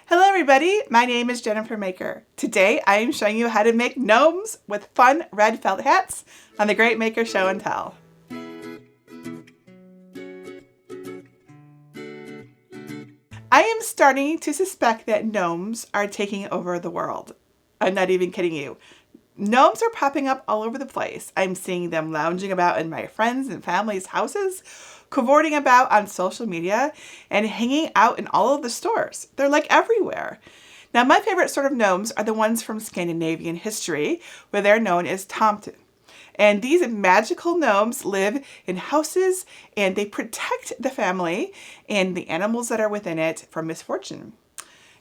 Hello everybody, my name is Jennifer Maker. Today I am showing you how to make gnomes with fun red felt hats on the Great Maker Show and Tell. I am starting to suspect that gnomes are taking over the world. I'm not even kidding you. Gnomes are popping up all over the place. I'm seeing them lounging about in my friends and family's houses, cavorting about on social media, and hanging out in all of the stores. They're like everywhere. Now, my favorite sort of gnomes are the ones from Scandinavian history, where they're known as tomten. And these magical gnomes live in houses and they protect the family and the animals that are within it from misfortune.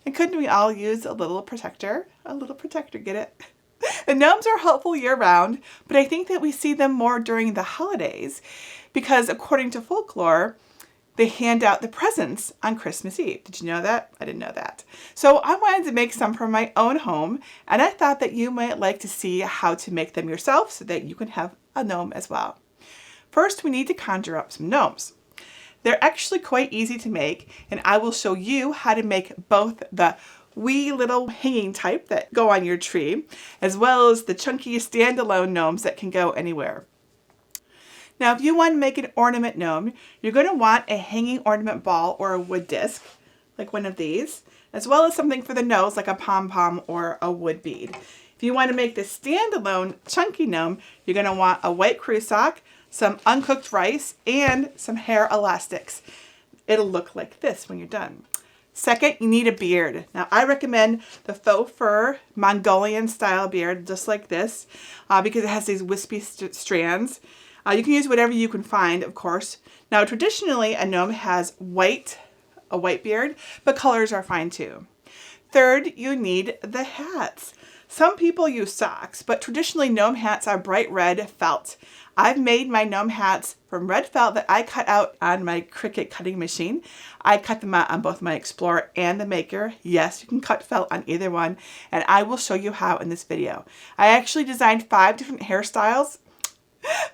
And couldn't we all use a little protector? A little protector, get it? The gnomes are helpful year-round, but I think that we see them more during the holidays because according to folklore, they hand out the presents on Christmas Eve. Did you know that? I didn't know that. So I wanted to make some for my own home, and I thought that you might like to see how to make them yourself so that you can have a gnome as well. First, we need to conjure up some gnomes. They're actually quite easy to make, and I will show you how to make both the wee little hanging type that go on your tree, as well as the chunky standalone gnomes that can go anywhere. Now, if you want to make an ornament gnome, you're going to want a hanging ornament ball or a wood disc, like one of these, as well as something for the nose, like a pom-pom or a wood bead. If you want to make the standalone chunky gnome, you're going to want a white crew sock, some uncooked rice, and some hair elastics. It'll look like this when you're done. Second, you need a beard. Now, I recommend the faux fur Mongolian style beard, just like this, because it has these wispy strands. You can use whatever you can find, of course. Now, traditionally, a gnome has a white beard, but colors are fine too. Third, you need the hats. Some people use socks, but traditionally gnome hats are bright red felt. I've made my gnome hats from red felt that I cut out on my Cricut cutting machine. I cut them out on both my Explorer and the Maker. Yes, you can cut felt on either one, and I will show you how in this video. I actually designed 5 different hairstyles,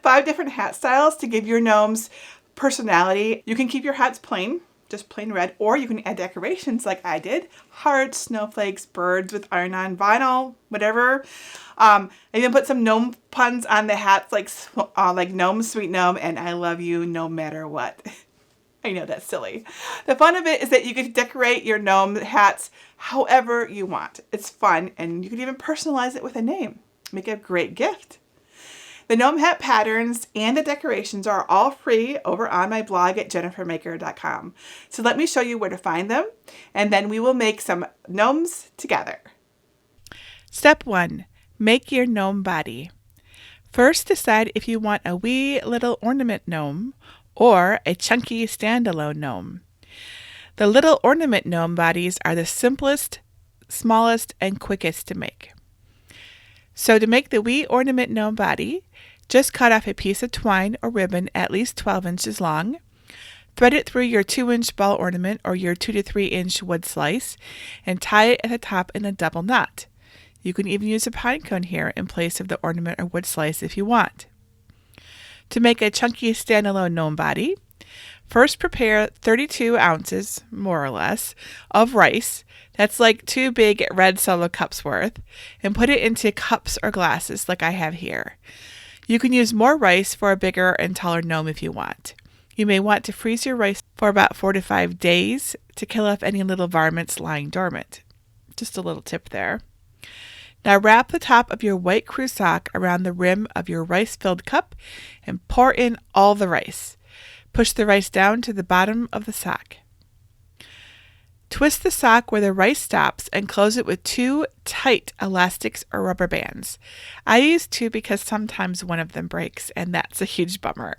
5 different hat styles to give your gnomes personality. You can keep your hats plain, just plain red, or you can add decorations like I did. Hearts, snowflakes, birds with iron-on vinyl, whatever. I even put some gnome puns on the hats like gnome, sweet gnome, and I love you no matter what. I know that's silly. The fun of it is that you can decorate your gnome hats however you want. It's fun, and you can even personalize it with a name. Make a great gift. The gnome hat patterns and the decorations are all free over on my blog at jennifermaker.com. So let me show you where to find them, and then we will make some gnomes together. Step 1. Make your gnome body. First, decide if you want a wee little ornament gnome or a chunky standalone gnome. The little ornament gnome bodies are the simplest, smallest, and quickest to make. So to make the wee ornament gnome body, just cut off a piece of twine or ribbon at least 12 inches long, thread it through your 2-inch ball ornament or your 2 to 3 inch wood slice, and tie it at the top in a double knot. You can even use a pine cone here in place of the ornament or wood slice if you want. To make a chunky standalone gnome body, first prepare 32 ounces, more or less, of rice. That's like 2 big red solo cups worth, and put it into cups or glasses like I have here. You can use more rice for a bigger and taller gnome if you want. You may want to freeze your rice for about 4 to 5 days to kill off any little varmints lying dormant. Just a little tip there. Now wrap the top of your white crew sock around the rim of your rice-filled cup and pour in all the rice. Push the rice down to the bottom of the sock. Twist the sock where the rice stops and close it with 2 tight elastics or rubber bands. I use 2 because sometimes one of them breaks, and that's a huge bummer.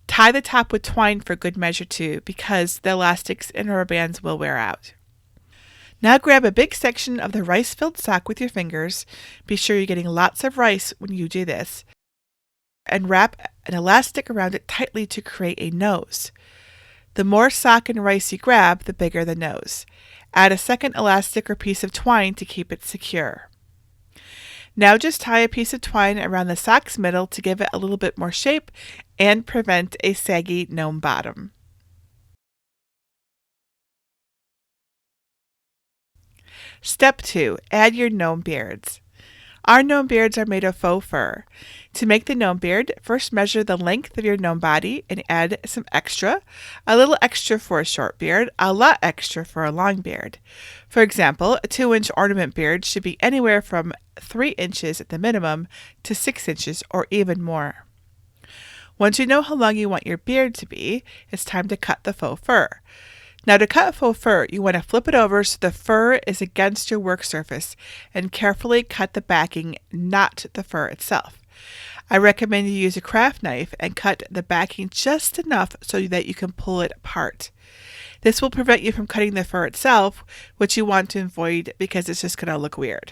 Tie the top with twine for good measure too, because the elastics and rubber bands will wear out. Now grab a big section of the rice-filled sock with your fingers. Be sure you're getting lots of rice when you do this. And wrap an elastic around it tightly to create a nose. The more sock and rice you grab, the bigger the nose. Add a second elastic or piece of twine to keep it secure. Now just tie a piece of twine around the sock's middle to give it a little bit more shape and prevent a saggy gnome bottom. Step 2. Add your gnome beards. Our gnome beards are made of faux fur. To make the gnome beard, first measure the length of your gnome body and add some extra. A little extra for a short beard, a lot extra for a long beard. For example, a 2-inch ornament beard should be anywhere from 3 inches at the minimum to 6 inches or even more. Once you know how long you want your beard to be, it's time to cut the faux fur. Now, to cut faux fur, you want to flip it over so the fur is against your work surface and carefully cut the backing, not the fur itself. I recommend you use a craft knife and cut the backing just enough so that you can pull it apart. This will prevent you from cutting the fur itself, which you want to avoid because it's just going to look weird.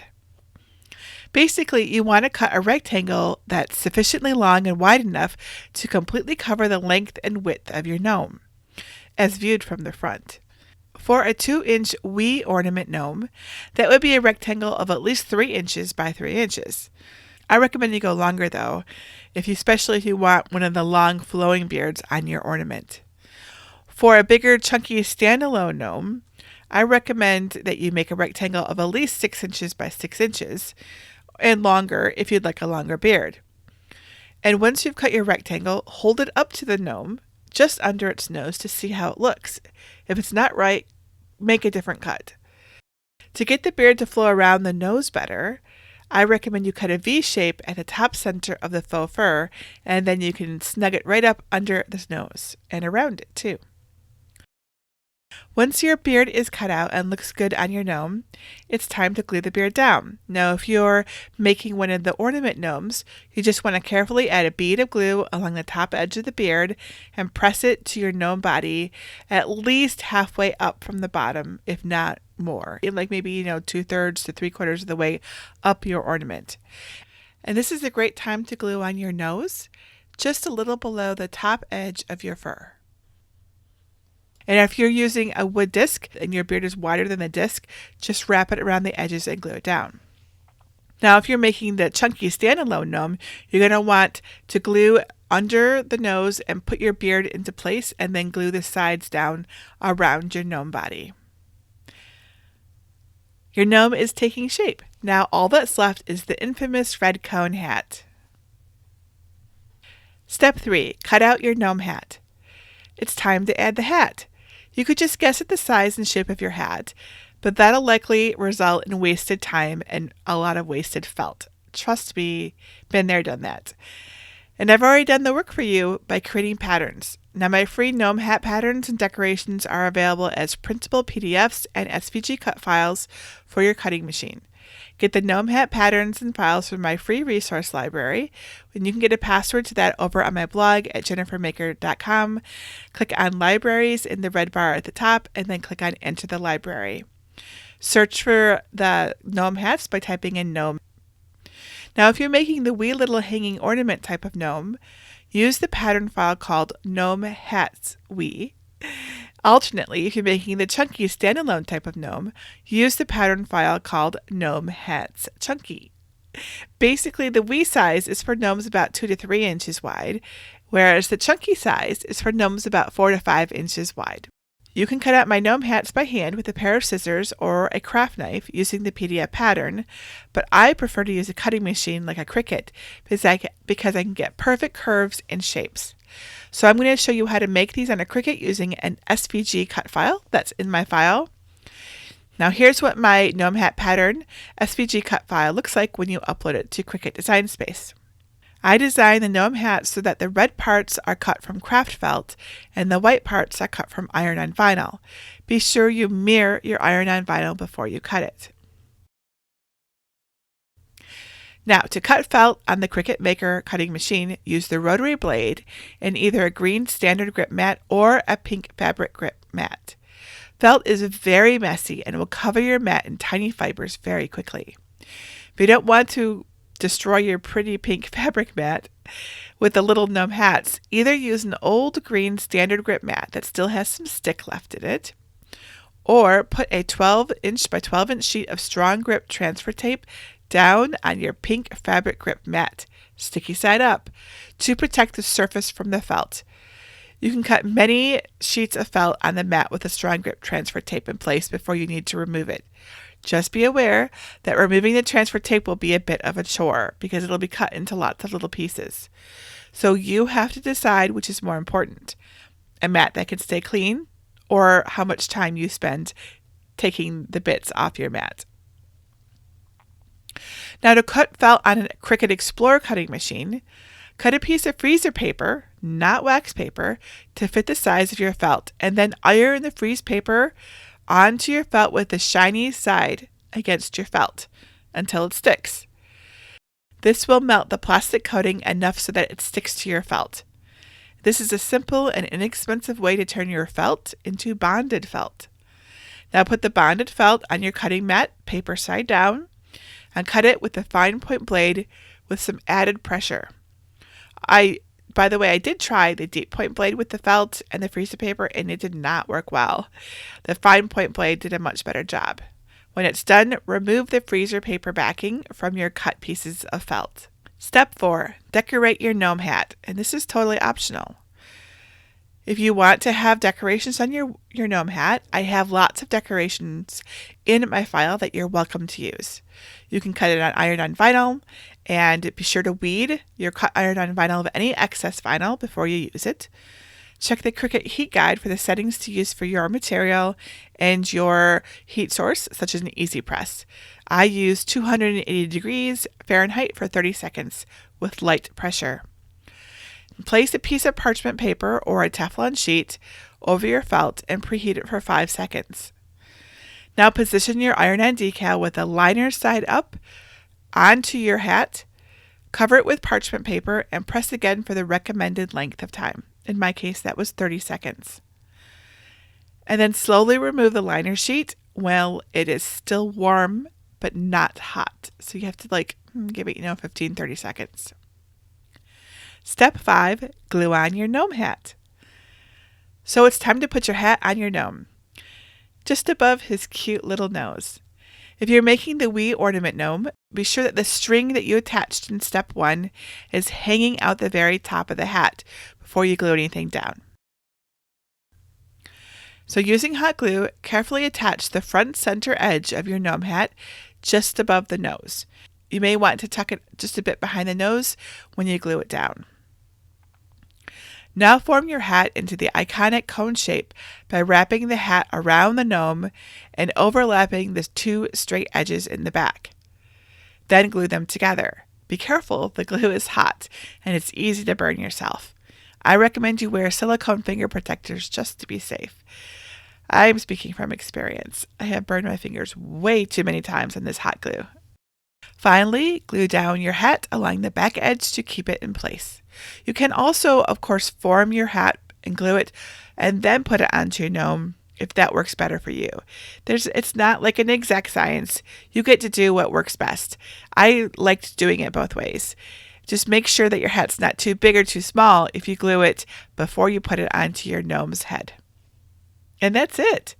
Basically, you want to cut a rectangle that's sufficiently long and wide enough to completely cover the length and width of your gnome, as viewed from the front. For a 2-inch wee ornament gnome, that would be a rectangle of at least 3 inches by 3 inches. I recommend you go longer though, especially if you want one of the long flowing beards on your ornament. For a bigger chunky standalone gnome, I recommend that you make a rectangle of at least 6 inches by 6 inches and longer if you'd like a longer beard. And once you've cut your rectangle, hold it up to the gnome just under its nose to see how it looks. If it's not right, make a different cut. To get the beard to flow around the nose better, I recommend you cut a V shape at the top center of the faux fur, and then you can snug it right up under the nose and around it too. Once your beard is cut out and looks good on your gnome, it's time to glue the beard down. Now, if you're making one of the ornament gnomes, you just want to carefully add a bead of glue along the top edge of the beard and press it to your gnome body at least halfway up from the bottom, if not more. Like maybe, 2/3 to 3/4 of the way up your ornament. And this is a great time to glue on your nose, just a little below the top edge of your fur. And if you're using a wood disc and your beard is wider than the disc, just wrap it around the edges and glue it down. Now, if you're making the chunky standalone gnome, you're going to want to glue under the nose and put your beard into place and then glue the sides down around your gnome body. Your gnome is taking shape. Now all that's left is the infamous red cone hat. Step 3. Cut out your gnome hat. It's time to add the hat. You could just guess at the size and shape of your hat, but that'll likely result in wasted time and a lot of wasted felt. Trust me, been there, done that. And I've already done the work for you by creating patterns. Now, my free gnome hat patterns and decorations are available as printable PDFs and SVG cut files for your cutting machine. Get the gnome hat patterns and files from my free resource library, and you can get a password to that over on my blog at jennifermaker.com. Click on Libraries in the red bar at the top, and then click on Enter the Library. Search for the gnome hats by typing in gnome. Now, if you're making the wee little hanging ornament type of gnome, use the pattern file called Gnome Hats Wee. Alternately, if you're making the chunky standalone type of gnome, use the pattern file called Gnome Hats Chunky. Basically, the wee size is for gnomes about 2 to 3 inches wide, whereas the chunky size is for gnomes about 4 to 5 inches wide. You can cut out my gnome hats by hand with a pair of scissors or a craft knife using the PDF pattern, but I prefer to use a cutting machine like a Cricut because I can get perfect curves and shapes. So I'm going to show you how to make these on a Cricut using an SVG cut file that's in my file. Now here's what my gnome hat pattern SVG cut file looks like when you upload it to Cricut Design Space. I designed the gnome hat so that the red parts are cut from craft felt and the white parts are cut from iron-on vinyl. Be sure you mirror your iron-on vinyl before you cut it. Now, to cut felt on the Cricut Maker cutting machine, use the rotary blade in either a green StandardGrip mat or a pink FabricGrip mat. Felt is very messy and will cover your mat in tiny fibers very quickly. If you don't want to destroy your pretty pink fabric mat with the little gnome hats, either use an old green StandardGrip mat that still has some stick left in it, or put a 12-inch by 12-inch sheet of StrongGrip Transfer Tape down on your pink FabricGrip mat, sticky side up, to protect the surface from the felt. You can cut many sheets of felt on the mat with a StrongGrip Transfer Tape in place before you need to remove it. Just be aware that removing the transfer tape will be a bit of a chore because it'll be cut into lots of little pieces. So you have to decide which is more important, a mat that can stay clean or how much time you spend taking the bits off your mat. Now to cut felt on a Cricut Explorer cutting machine, cut a piece of freezer paper, not wax paper, to fit the size of your felt, and then iron the freeze paper onto your felt with the shiny side against your felt until it sticks. This will melt the plastic coating enough so that it sticks to your felt. This is a simple and inexpensive way to turn your felt into bonded felt. Now put the bonded felt on your cutting mat, paper side down, and cut it with a fine point blade with some added pressure. By the way, I did try the deep point blade with the felt and the freezer paper, and it did not work well. The fine point blade did a much better job. When it's done, remove the freezer paper backing from your cut pieces of felt. Step 4, decorate your gnome hat, and this is totally optional. If you want to have decorations on your gnome hat, I have lots of decorations in my file that you're welcome to use. You can cut it on iron-on vinyl, and be sure to weed your cut iron-on vinyl of any excess vinyl before you use it. Check the Cricut heat guide for the settings to use for your material and your heat source, such as an EasyPress. I use 280 degrees Fahrenheit for 30 seconds with light pressure. Place a piece of parchment paper or a Teflon sheet over your felt and preheat it for 5 seconds. Now position your iron-on decal with the liner side up onto your hat, cover it with parchment paper, and press again for the recommended length of time. In my case, that was 30 seconds. And then slowly remove the liner sheet while it is still warm but not hot. So you have to give it 15-30 seconds. Step 5, glue on your gnome hat. So it's time to put your hat on your gnome, just above his cute little nose. If you're making the wee ornament gnome, be sure that the string that you attached in step 1 is hanging out the very top of the hat before you glue anything down. So using hot glue, carefully attach the front center edge of your gnome hat just above the nose. You may want to tuck it just a bit behind the nose when you glue it down. Now form your hat into the iconic cone shape by wrapping the hat around the gnome and overlapping the 2 straight edges in the back. Then glue them together. Be careful, the glue is hot and it's easy to burn yourself. I recommend you wear silicone finger protectors just to be safe. I'm speaking from experience. I have burned my fingers way too many times on this hot glue. Finally, glue down your hat along the back edge to keep it in place. You can also, of course, form your hat and glue it and then put it onto your gnome if that works better for you. It's not like an exact science. You get to do what works best. I liked doing it both ways. Just make sure that your hat's not too big or too small if you glue it before you put it onto your gnome's head. And that's it.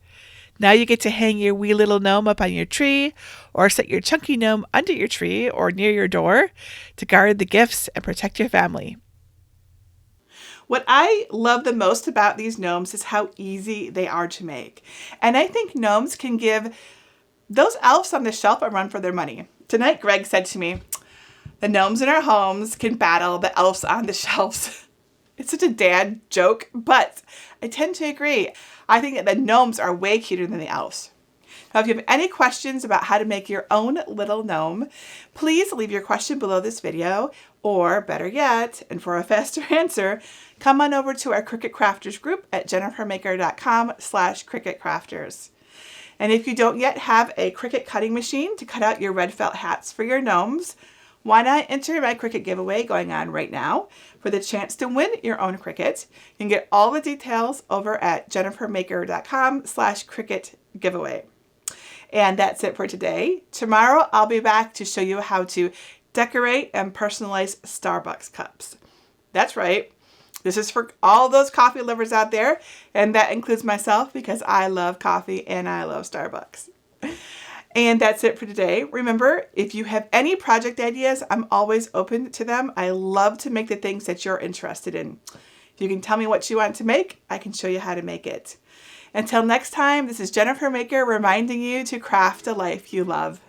Now you get to hang your wee little gnome up on your tree, or set your chunky gnome under your tree or near your door to guard the gifts and protect your family. What I love the most about these gnomes is how easy they are to make. And I think gnomes can give those elves on the shelf a run for their money. Tonight, Greg said to me, the gnomes in our homes can battle the elves on the shelves. It's such a dad joke, but I tend to agree. I think that the gnomes are way cuter than the elves. Now, if you have any questions about how to make your own little gnome, please leave your question below this video, or better yet, and for a faster answer, come on over to our Cricut Crafters group at jennifermaker.com/CricutCrafters. And if you don't yet have a Cricut cutting machine to cut out your red felt hats for your gnomes, why not enter my Cricut giveaway going on right now for the chance to win your own Cricut? You can get all the details over at jennifermaker.com/CricutGiveaway. And that's it for today. Tomorrow I'll be back to show you how to decorate and personalize Starbucks cups. That's right. This is for all those coffee lovers out there, and that includes myself because I love coffee and I love Starbucks. And that's it for today. Remember, if you have any project ideas, I'm always open to them. I love to make the things that you're interested in. If you can tell me what you want to make, I can show you how to make it. Until next time, this is Jennifer Maker reminding you to craft a life you love.